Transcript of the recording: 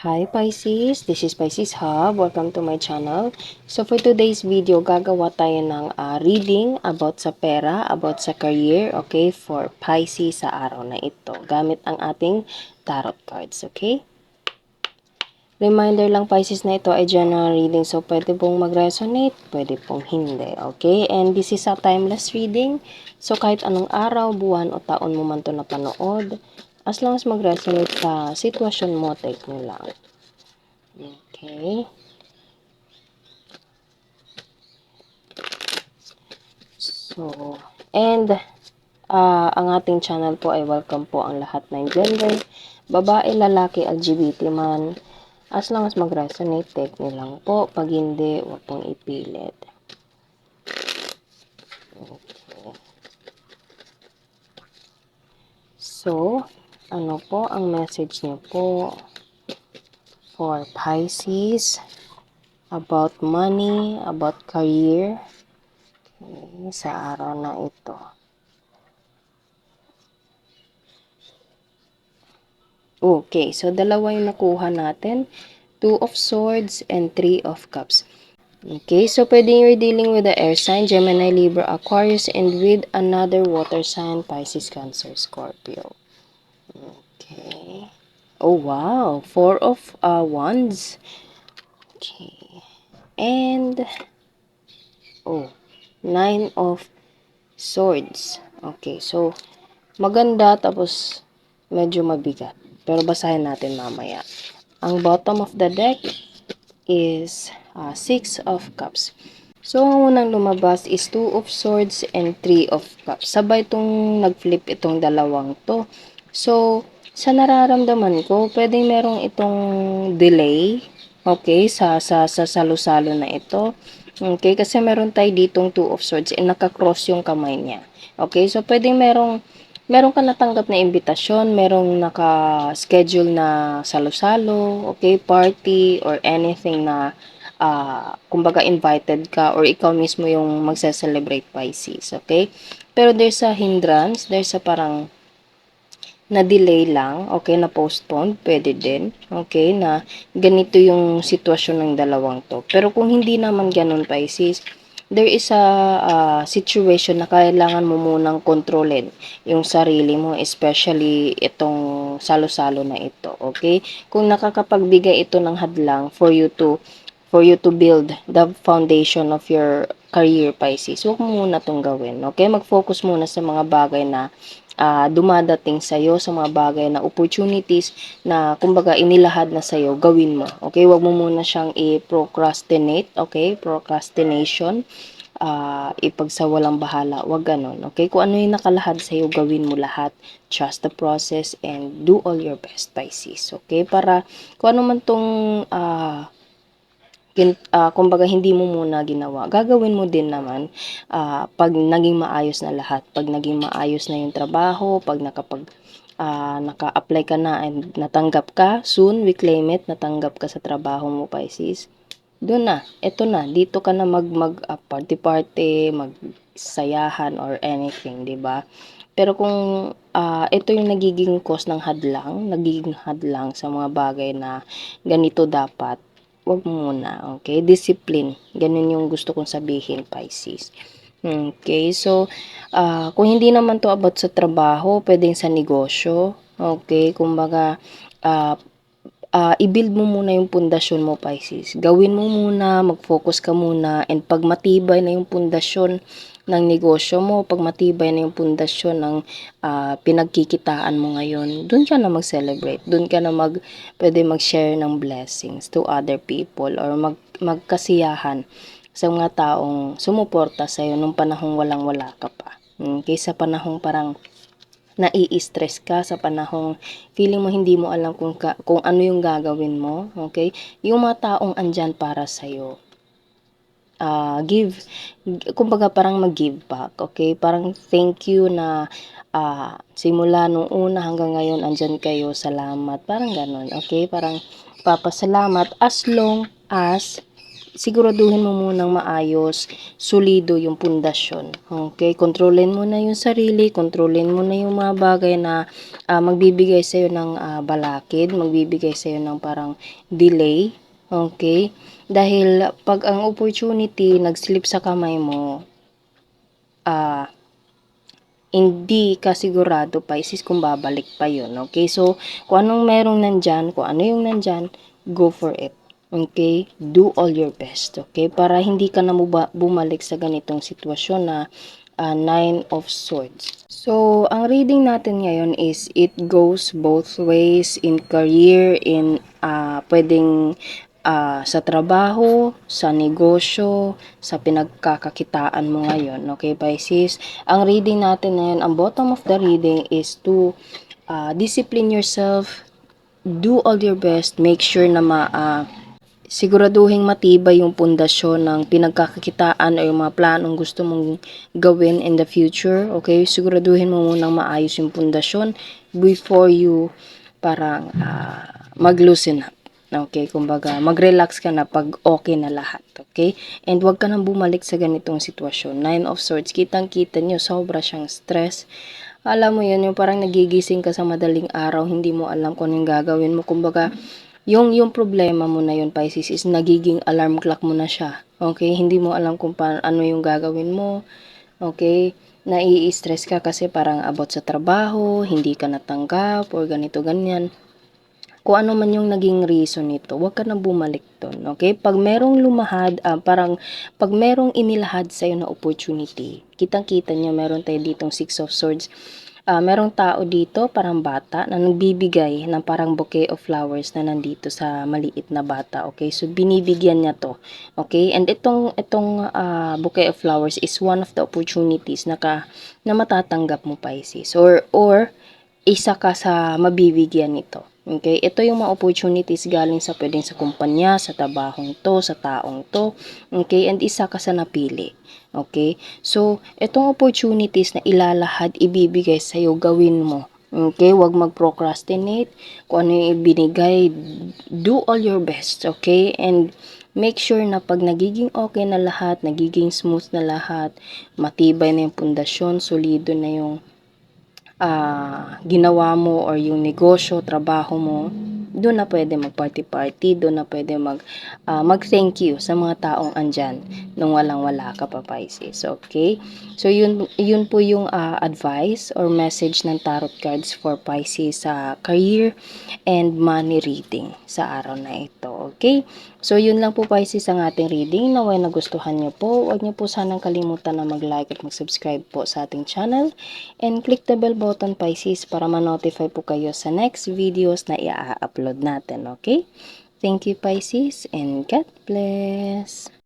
Hi Pisces, this is Pisces Hub. Welcome to my channel. So for today's video, gagawa tayo ng reading about sa pera, about sa career, okay, for Pisces sa araw na ito. Gamit ang ating tarot cards, okay? Reminder lang Pisces na ito ay general reading, so pwede pong mag-resonate, pwede pong hindi, okay? And this is a timeless reading, so kahit anong araw, buwan o taon mo man ito napanood, as long as mag-resonate sa sitwasyon mo, take mo lang. Okay. So, and ang ating channel po ay welcome po ang lahat ng gender, babae, lalaki, LGBT man. As long as mag-resonate, take nyo lang po. Pag hindi, huwag pong ipilit. Okay. So, ano po ang message nyo po for Pisces about money, about career, okay, sa araw na ito? Okay, so dalawa yung nakuha natin. 2 of Swords and 3 of Cups. Okay, so pwede you're dealing with the air sign, Gemini, Libra, Aquarius, and with another water sign, Pisces, Cancer, Scorpio. Okay. Oh, wow. 4 of Wands. Okay. And, oh, 9 of Swords. Okay, so, maganda tapos medyo mabigat. Pero basahin natin mamaya. Ang bottom of the deck is 6 of Cups. So, ang unang lumabas is 2 of Swords and 3 of Cups. Sabay itong nag-flip itong dalawang to. So, sa nararamdaman ko, pwedeng merong itong delay, okay, sa salo-salo na ito. Okay, kasi meron tayo ditong 2 of Swords and nakakross yung kamay niya. Okay, so pwedeng meron ka natanggap na imbitasyon, merong naka-schedule na salo-salo, okay, party, or anything na kumbaga invited ka or ikaw mismo yung magse-celebrate Pisces, okay? Pero there's a hindrance, there's a parang na-delay lang, okay, na-postpone, pwede din, okay, na ganito yung sitwasyon ng dalawang to. Pero kung hindi naman ganun, Pisces, there is a situation na kailangan mo munang kontrolin yung sarili mo, especially itong salo-salo na ito, okay? Kung nakakapagbigay ito ng hadlang for you to build the foundation of your career, Pisces, huwag mo muna itong gawin, okay? Mag-focus muna sa mga bagay na dumadating sa'yo, sa mga bagay na opportunities na kumbaga inilahad na sa'yo, gawin mo. Okay, wag mo muna siyang i-procrastinate, okay? Procrastination, ipagsawalang bahala, wag ganon. Okay, kung ano yung nakalahad sa'yo, gawin mo lahat. Trust the process and do all your best, Pisces. Okay, para kung ano man tong kumbaga hindi mo muna ginawa, gagawin mo din naman pag naging maayos na lahat, pag naging maayos na yung trabaho, pag naka-apply ka na and natanggap ka, soon we claim it, natanggap ka sa trabaho mo, Pisces. Doon na, eto na, dito ka na party-party, magsayahan or anything, 'di ba? Pero kung ito yung nagiging cause ng hadlang, nagiging hadlang sa mga bagay na ganito dapat, wag muna, okay? Discipline, ganun yung gusto kong sabihin, Pisces. Okay, so kung hindi naman to about sa trabaho, pwedeng sa negosyo, okay? Kumbaga, ah i-build mo muna yung pundasyon mo, Pisces. Gawin mo muna, mag-focus ka muna, and pag matibay na yung pundasyon ng negosyo mo, pag matibay na yung pundasyon ng pinagkikitaan mo ngayon, dun ka na mag-celebrate, dun ka na pwede mag-share ng blessings to other people or magkasiyahan sa mga taong sumuporta sa'yo nung panahong walang-wala ka pa. Kaysa panahong parang nai-stress ka sa panahong feeling mo hindi mo alam kung ano yung gagawin mo, okay? Yung mga taong andyan para sa'yo, kumbaga parang mag-give back, okay? Parang thank you na simula nung una hanggang ngayon andyan kayo, salamat, parang ganon, okay? Parang papasalamat as long as siguraduhin mo munang maayos, solido yung pundasyon. Okay? Kontrolin mo na yung sarili, kontrolin mo na yung mga bagay na magbibigay sa'yo ng balakid, magbibigay sa'yo ng parang delay. Okay? Dahil pag ang opportunity nagslip sa kamay mo, hindi ka sigurado, Pisces, kung babalik pa yun. Okay? So, kung anong merong nandyan, kung ano yung nandyan, go for it. Okay? Do all your best. Okay? Para hindi ka na bumalik sa ganitong sitwasyon na Nine of Swords. So, ang reading natin ngayon is it goes both ways in career, in pwedeng sa trabaho, sa negosyo, sa pinagkakakitaan mo ngayon. Okay, Pisces? Ang reading natin ngayon, ang bottom of the reading is to discipline yourself, do all your best, make sure na siguraduhin matibay yung pundasyon ng pinagkakakitaan o yung mga planong gusto mong gawin in the future. Okay, siguraduhin mo munang maayos yung pundasyon before you parang mag-loosen up. Okay, kumbaga, mag-relax ka na pag okay na lahat. Okay? And wag ka nang bumalik sa ganitong sitwasyon. Nine of Swords, kitang-kita nyo, sobra siyang stress. Alam mo yun, yung parang nagigising ka sa madaling araw, hindi mo alam kung anong gagawin mo. Kumbaga, yung problema mo na yun, Pisces, is nagiging alarm clock mo na siya. Okay? Hindi mo alam kung ano yung gagawin mo. Okay? Nai-stress ka kasi parang about sa trabaho, hindi ka natanggap, or ganito, ganyan. Kung ano man yung naging reason nito, huwag ka na bumalik doon. Okay? Pag merong lumahad, pag merong inilahad sa'yo na opportunity, kitang-kita nyo, meron tayo ditong Six of Swords. Merong tao dito, parang bata, na nagbibigay ng parang bouquet of flowers na nandito sa maliit na bata. Okay? So, binibigyan niya to. Okay? And itong bouquet of flowers is one of the opportunities na matatanggap mo, Pisces. Or isa ka sa mabibigyan nito. Okay? Ito yung mga opportunities galing sa pwedeng sa kumpanya, sa tabahong to, sa taong to. Okay? And isa ka sa napili. Okay? So, itong opportunities na ilalahad, ibibigay sa'yo, gawin mo. Okay? Huwag mag-procrastinate. Kung ano yung ibinigay, do all your best. Okay? And make sure na pag nagiging okay na lahat, nagiging smooth na lahat, matibay na yung pundasyon, solido na yung ginawa mo or yung negosyo, trabaho mo, doon na pwede mag-party-party, doon na pwede mag-thank you sa mga taong andyan nung walang-wala ka pa, Pisces. Okay? So, yun po yung advice or message ng tarot cards for Pisces sa career and money reading sa araw na ito. Okay? So, yun lang po, Pisces, ang ating reading. Naway nagustuhan nyo po. Huwag nyo po sanang kalimutan na mag-like at mag-subscribe po sa ating channel. And click the bell button, Pisces, para ma-notify po kayo sa next videos na i-upload natin. Okay? Thank you, Pisces, and God bless!